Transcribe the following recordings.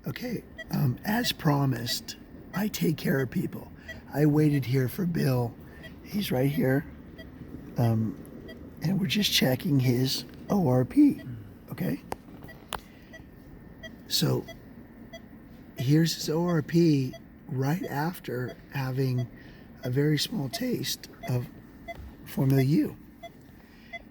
Okay, as promised, I take care of people. I waited here for Bill. He's right here. And we're just checking his ORP. Okay? So here's his ORP right after having a very small taste of Formula U.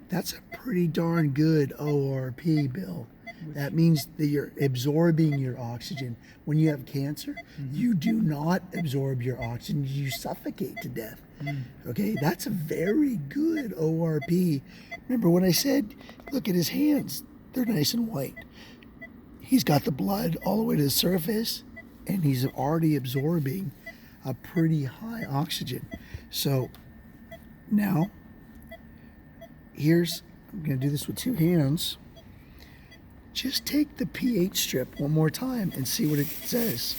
That's a pretty darn good ORP, Bill. That means that you're absorbing your oxygen. When you have cancer, you do not absorb your oxygen. You suffocate to death. Okay, that's a very good ORP. Remember when I said, look at his hands. They're nice and white. He's got the blood all the way to the surface, and he's already absorbing a pretty high oxygen. So now, I'm going to do this with two hands. Just take the pH strip one more time and see what it says.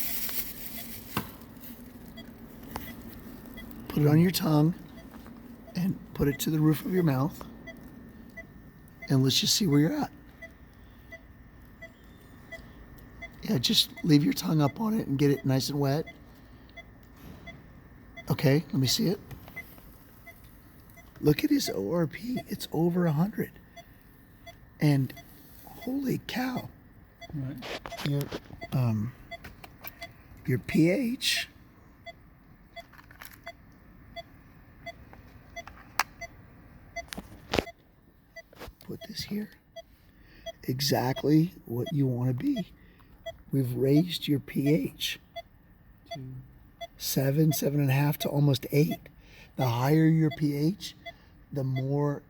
Put it on your tongue and put it to the roof of your mouth. And let's just see where you're at. Yeah, just leave your tongue up on it and get it nice and wet. Okay, let me see it. Look at his ORP. It's over 100. And holy cow. Right. Your pH put this here. Exactly what you want to be. We've raised your pH. 7, 7.5 to almost 8. The higher your pH, the more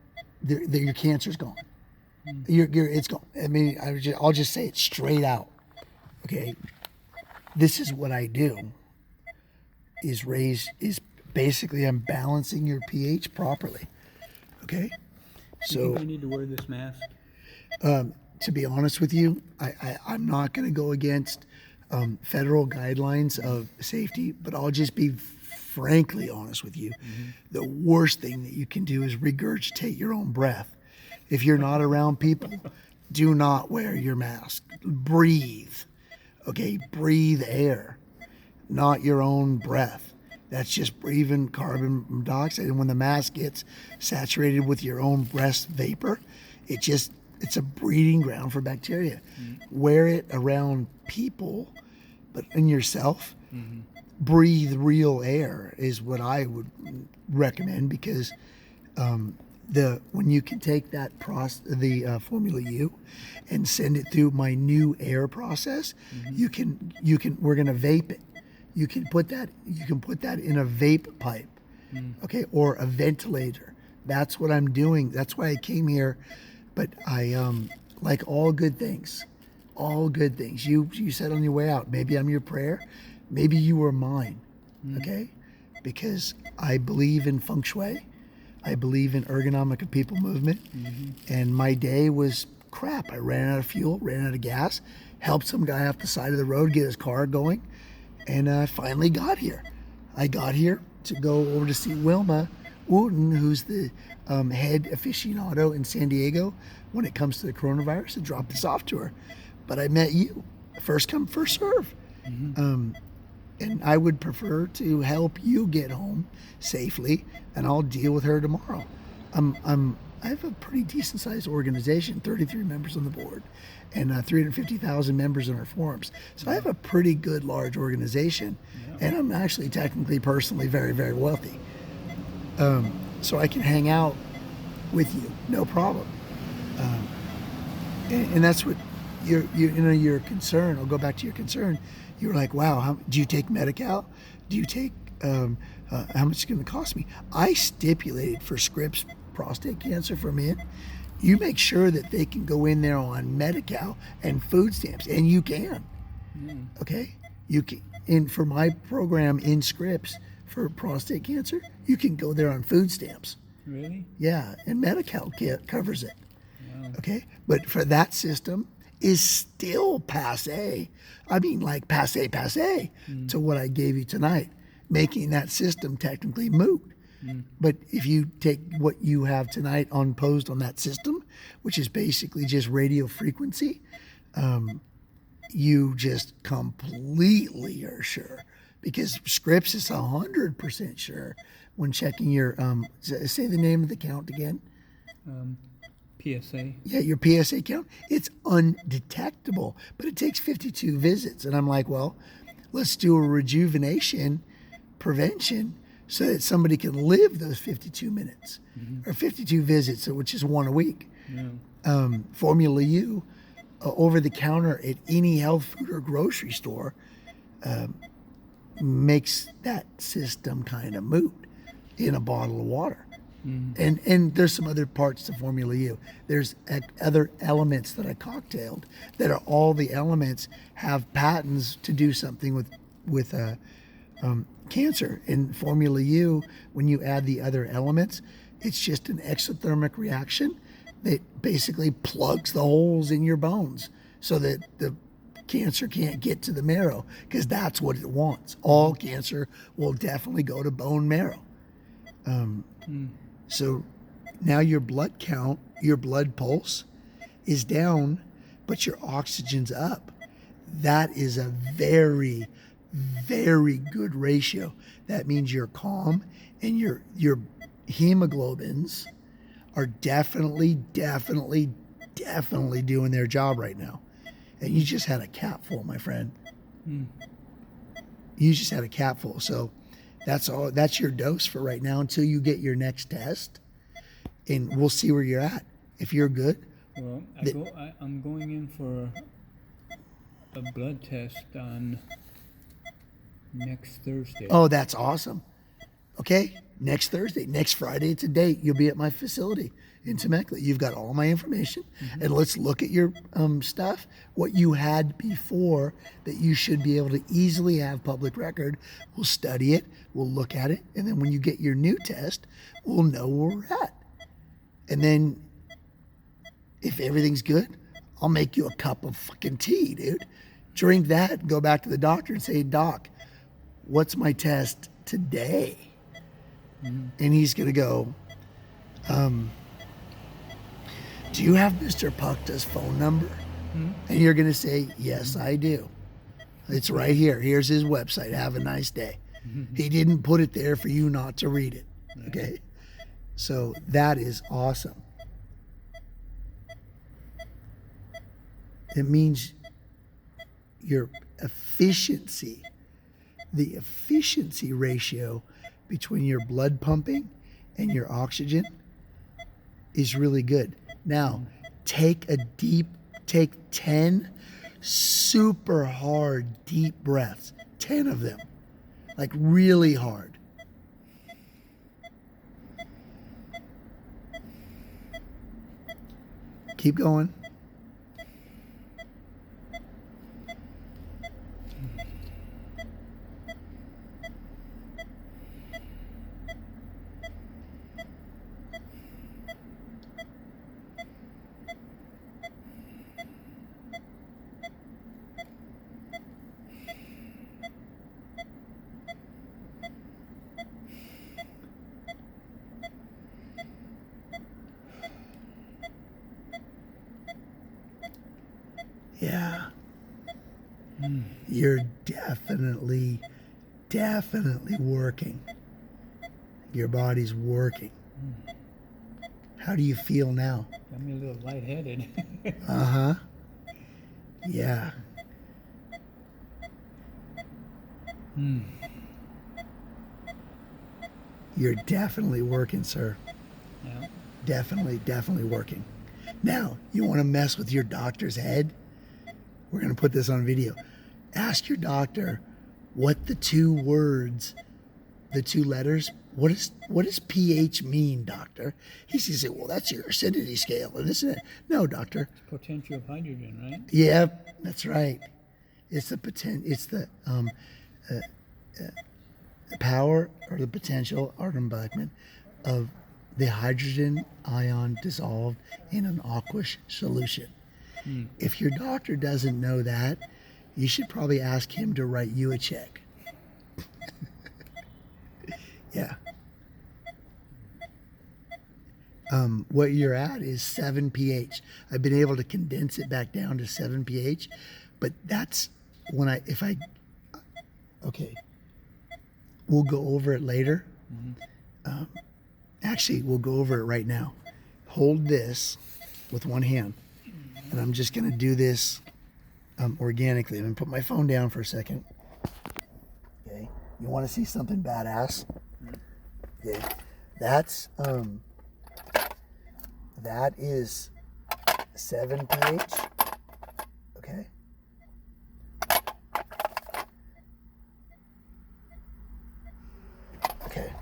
your cancer's gone. It's gone. I mean, I'll just say it straight out. Okay, this is what I do. Is basically I'm balancing your pH properly. Okay, Do you think I need to wear this mask? to be honest with you, I'm not going to go against federal guidelines of safety, but I'll just be frankly honest with you. The worst thing that you can do is regurgitate your own breath. If you're not around people, do not wear your mask. Breathe. Okay, breathe air, not your own breath. That's just breathing carbon dioxide. And when the mask gets saturated with your own breath vapor, it's a breeding ground for bacteria. Wear it around people, but in yourself, breathe real air is what I would recommend, because when you can take that Formula U and send it through my new air process, we're gonna vape it. You can put that in a vape pipe, okay, or a ventilator. That's what I'm doing. That's why I came here. But I like all good things. You said on your way out, maybe I'm your prayer, maybe you were mine, okay? Because I believe in feng shui. I believe in ergonomic of people movement. And my day was crap. I ran out of fuel, ran out of gas, helped some guy off the side of the road get his car going, and I finally got here. I got here to go over to see Wilma Wooten, who's the head aficionado in San Diego when it comes to the coronavirus, and dropped this off to her. But I met you. First come, first serve. And I would prefer to help you get home safely, and I'll deal with her tomorrow. I have a pretty decent sized organization, 33 members on the board, and 350,000 members in our forums. So I have a pretty good large organization, and I'm actually technically, personally very, very wealthy. So I can hang out with you, no problem. And that's what your concern. I'll go back to your concern. You were like, wow, do you take Medi-Cal? Do you take, how much is it going to cost me? I stipulated for Scripps prostate cancer for men, you make sure that they can go in there on Medi-Cal and food stamps, and you can. Okay? You can. And for my program in Scripps for prostate cancer, you can go there on food stamps. Really? Yeah, and Medi-Cal covers it. Wow. Okay? But for that system is still passe. I mean, like passe to what I gave you tonight, making that system technically moot. But if you take what you have tonight imposed on that system, which is basically just radio frequency, you just completely are sure, because Scripps is 100% sure when checking your say the name of the count again. PSA. Yeah, your PSA count. It's undetectable, but it takes 52 visits. And I'm like, well, let's do a rejuvenation prevention so that somebody can live those 52 minutes or 52 visits, which is one a week. Yeah. Formula U, over the counter at any health food or grocery store, makes that system kind of moot in a bottle of water. And there's some other parts to Formula U. There's other elements that I cocktailed that are all the elements have patents to do something with cancer. In Formula U, when you add the other elements, it's just an exothermic reaction that basically plugs the holes in your bones so that the cancer can't get to the marrow, because that's what it wants. All cancer will definitely go to bone marrow. So now your blood count, your blood pulse is down, but your oxygen's up. That is a very, very good ratio. That means you're calm and your hemoglobins are definitely doing their job right now. And you just had a capful, my friend. You just had a capful. So that's all. That's your dose for right now until you get your next test, and we'll see where you're at. If you're good. Well, I'm going in for a blood test on next Thursday. Oh, that's awesome. Okay, next Thursday, next Friday, it's a date. You'll be at my facility in Temecula. You've got all my information, and let's look at your stuff, what you had before that you should be able to easily have public record. We'll study it, we'll look at it, and then when you get your new test, we'll know where we're at. And then if everything's good, I'll make you a cup of fucking tea, dude. Drink that and go back to the doctor and say, Doc, what's my test today? And he's going to go, do you have Mr. Pukta's phone number? And you're going to say, yes, I do. It's right here. Here's his website. Have a nice day. He didn't put it there for you not to read it. Okay? So that is awesome. It means your efficiency, the efficiency ratio between your blood pumping and your oxygen is really good. Now, take 10 super hard, deep breaths, 10 of them, like really hard. Keep going. Yeah. You're definitely working. Your body's working. How do you feel now? Got me a little lightheaded. Uh-huh. Yeah. You're definitely working, sir. Yeah. Definitely working. Now, you want to mess with your doctor's head? We're going to put this on video. Ask your doctor what the two words, the two letters, what does pH mean, doctor? He's going to say, well, that's your acidity scale, and isn't it? No, doctor. It's potential of hydrogen, right? Yeah, that's right. It's the power or the potential, Artem Blackman, of the hydrogen ion dissolved in an aqueous solution. If your doctor doesn't know that, you should probably ask him to write you a check. Yeah. What you're at is 7 pH. I've been able to condense it back down to 7 pH. But that's when okay, we'll go over it later. Actually, we'll go over it right now. Hold this with one hand, and I'm just going to do this organically. I'm going to put my phone down for a second. Okay, you want to see something badass? Okay, that is 7 pH. Okay. Okay.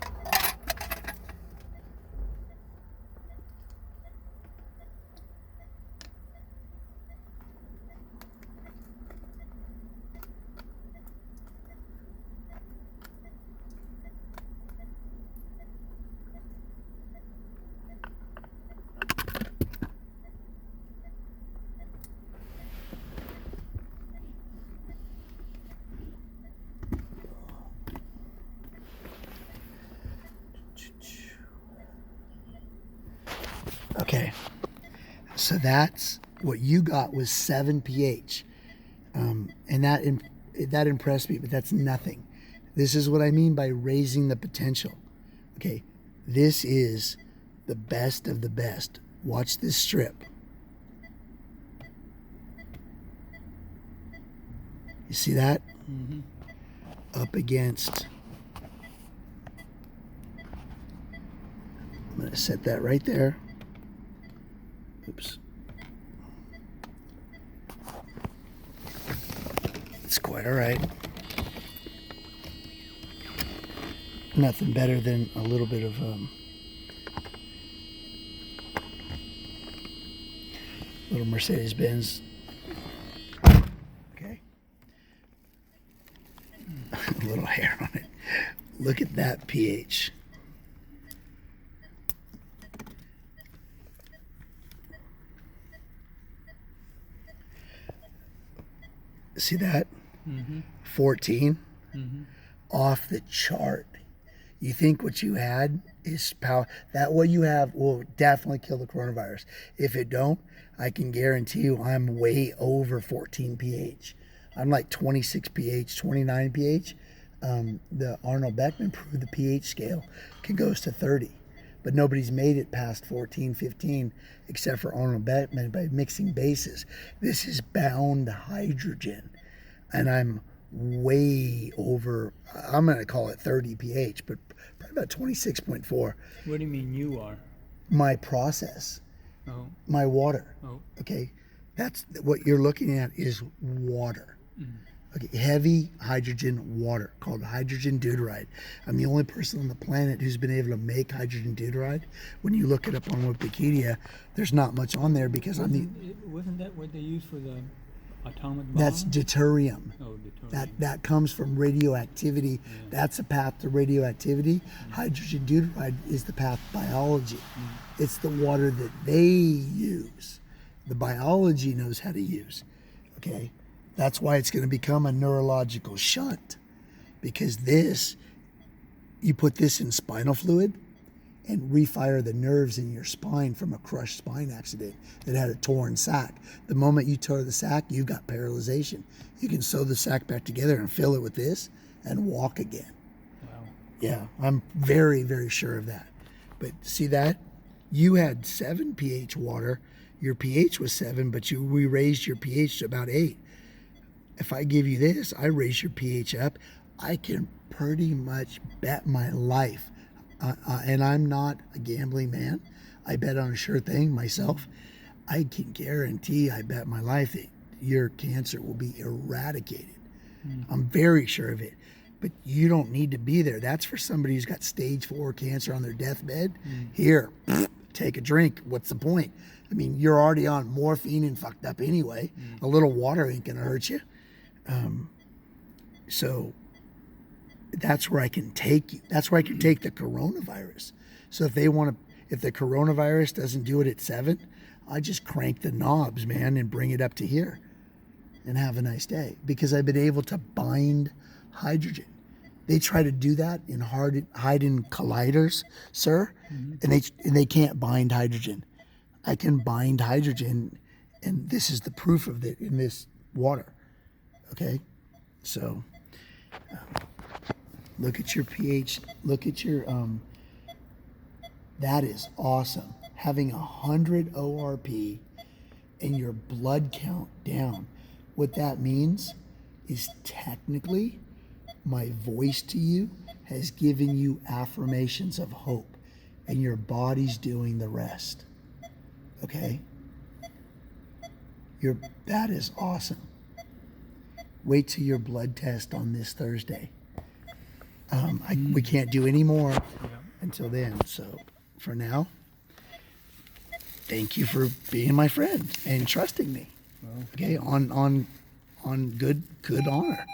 Okay, so that's what you got was 7 pH, and that impressed me. But that's nothing. This is what I mean by raising the potential. Okay, this is the best of the best. Watch this strip. You see that? Up against. I'm going to set that right there. Oops. It's quite all right. Nothing better than a little bit of little Mercedes-Benz. Okay. A little hair on it. Look at that pH. See that? 14 off the chart. You think what you had is power. That what you have will definitely kill the coronavirus. If it don't, I can guarantee you I'm way over 14 pH. I'm like 26 pH, 29 pH. The Arnold Beckman proved the pH scale goes to 30. But nobody's made it past 14, 15, except for Arnold Beckman by mixing bases. This is bound hydrogen, and I'm way over, I'm going to call it 30 pH, but probably about 26.4. What do you mean you are? My process, Oh, my water. oh. Okay, that's what you're looking at is water. Okay, heavy hydrogen water called hydrogen deuteride. I'm the only person on the planet who's been able to make hydrogen deuteride. When you look it up on Wikipedia, there's not much on there because Wasn't that what they use for the atomic bomb? that's deuterium. Oh, deuterium. That comes from radioactivity. That's a path to radioactivity. Hydrogen deuteride is the path to biology. It's the water that they use. The biology knows how to use. Okay? That's why it's going to become a neurological shunt. Because you put this in spinal fluid and refire the nerves in your spine from a crushed spine accident that had a torn sac. The moment you tore the sac, you've got paralyzation. You can sew the sac back together and fill it with this and walk again. Wow. Yeah, I'm very, very sure of that. But see that? You had 7 pH water. Your pH was 7, but we raised your pH to about 8. If I give you this, I raise your pH up, I can pretty much bet my life. And I'm not a gambling man. I bet on a sure thing myself. I can guarantee, I bet my life that your cancer will be eradicated. I'm very sure of it. But you don't need to be there. That's for somebody who's got stage 4 cancer on their deathbed. Here, take a drink. What's the point? I mean, you're already on morphine and fucked up anyway. A little water ain't gonna hurt you. So that's where I can take you. That's where I can take the coronavirus. So if the coronavirus doesn't do it at 7, I just crank the knobs, man, and bring it up to here and have a nice day because I've been able to bind hydrogen. They try to do that in Haydn colliders, sir, and they can't bind hydrogen. I can bind hydrogen, and this is the proof of it in this water. Okay, so look at your pH. Look at your that is awesome. Having 100 ORP and your blood count down. What that means is technically my voice to you has given you affirmations of hope, and your body's doing the rest. Okay? That is awesome. Wait till your blood test on this Thursday. We can't do any more until then. So for now, thank you for being my friend and trusting me. Okay, on good honor.